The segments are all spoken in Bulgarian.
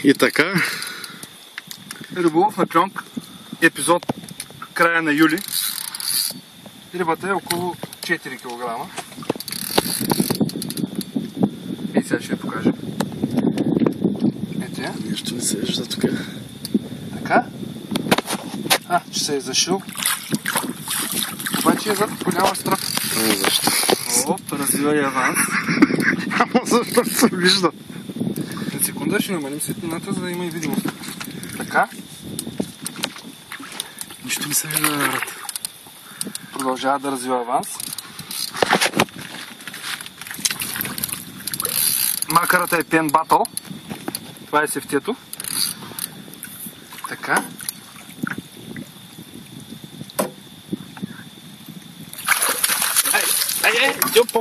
И така. Риболов на кльонг, епизод края на юли. Рибата е около 4 кг. И сега ще я покажа. Ето я. Нещо не се вижда тук. Така. Че се е зашил. Обаче е зад голяма страх. Защо? Оп, развива и аванс. Ама защо се вижда? На секунда ще намалим светлината, за да има и видимост. Така. Нищо не се вижда, брат. Продължава да развива аванс. Макарата е Pen Battle. Това е сефтието. Така.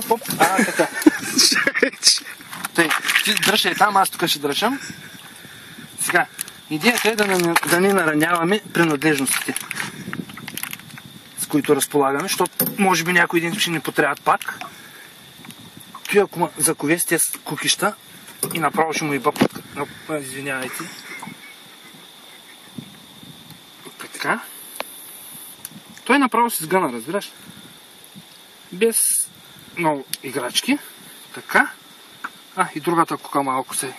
Поп. Така. Тъй, ти дръж е там, аз тук ще дръжам. Сега, идеята е да не нараняваме принадлежностите, с които разполагаме, защото може би някой ден ще ни потребят пак. Той ако закове с тези кукища и направо ще му и бъпат. Извинявайте. Така. Той направо си сгъна, разбираш? Без много играчки. Така. И другата кука малко се.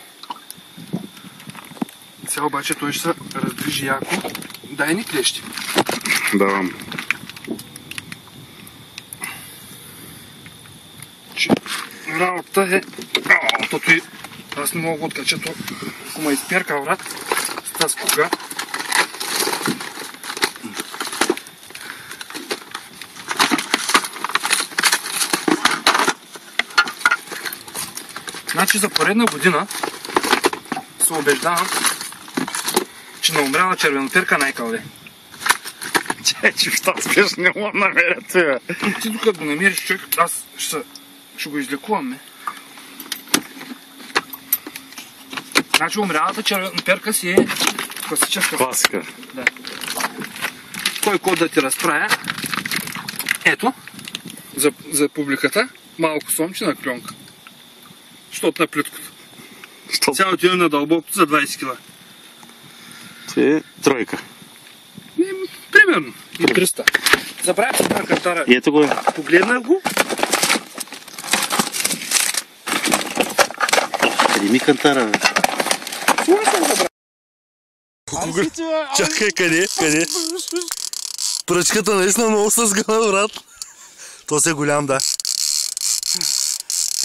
Сега обаче той ще се раздвижи яко. Дай ни клещи. Давам. Работа е... Аз не мога да откача то. Ако ме изперка, брат, с тази кука. Значи за поредна година се убеждавам, че на умряла червеноперка най-калве. Че в тази спеш не мога да намеря това. Ти тук го намериш, човек, аз ще го излекувам. Значи умрялата червеноперка си е класическа. Класика. Да. Кой код да ти разправя? Ето, за публиката, малко сомче на кльонка. Защото на плиткото. Сега отивам на дълбокото за 20 кг. Това е тройка. Примерно. И 300. Забравя се на кантара. И ето го е. Погледнах го. Къде ми кантара, бе? Слушай съм забравя. Чакай, къде? Пръчката наистина много се сгъна, брат. То се е голям, да.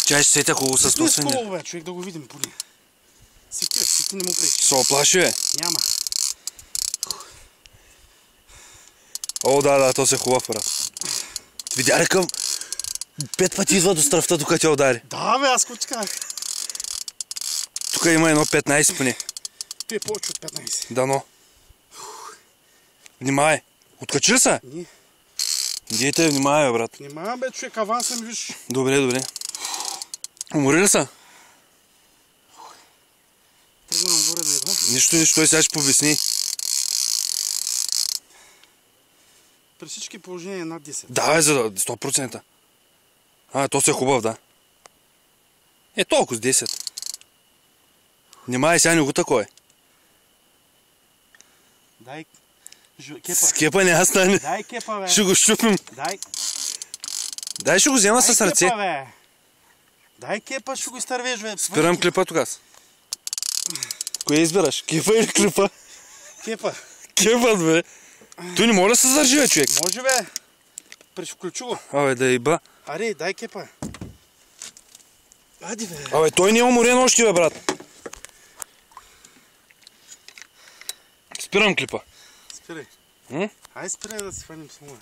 Чай ще сетя хубаво с този не. Бе, човек да го видим поне. Сети не му пречи. Се оплаши, бе? Няма. О, да, то се е хубав, брат. Видя ли към 5 пъти идва до стръвта, тук тя удари. Да, бе, аз кучках. Тук има едно 15 поне. Той е повече от 15. Дано. Внимай. Откачи ли са? Не. Дейте, внимай, бе, брат. Внимавам, бе, човек, авансъм, виж. Добре. Умори ли са? Тръгвам горе да идва. Нищо, той сега ще побесни. При всички положения е над 10. Да, бе, за 100%. То се е хубав, да. Толкова с 10. Внимай, сега не го такова е. Дай кепа. С кепа няма стане. Дай кепа, бе. Ще го щупим. Дай ще го взема с ръце. Кепа, бе. Дай кепа, ще го изтървеш, бе. Спирам клипа тук аз. Кое избираш? Кепа или клипа? Кепа. Кепът, бе. Той не може да се задържи, бе, човек. Може, бе. Включи го. Абе, да иба. Аре, дай кепа. Ади, бе. Абе, той не е уморен още, бе, брат. Спирам клипа. Спирай. М? Ай, спирай да си хваним с мула.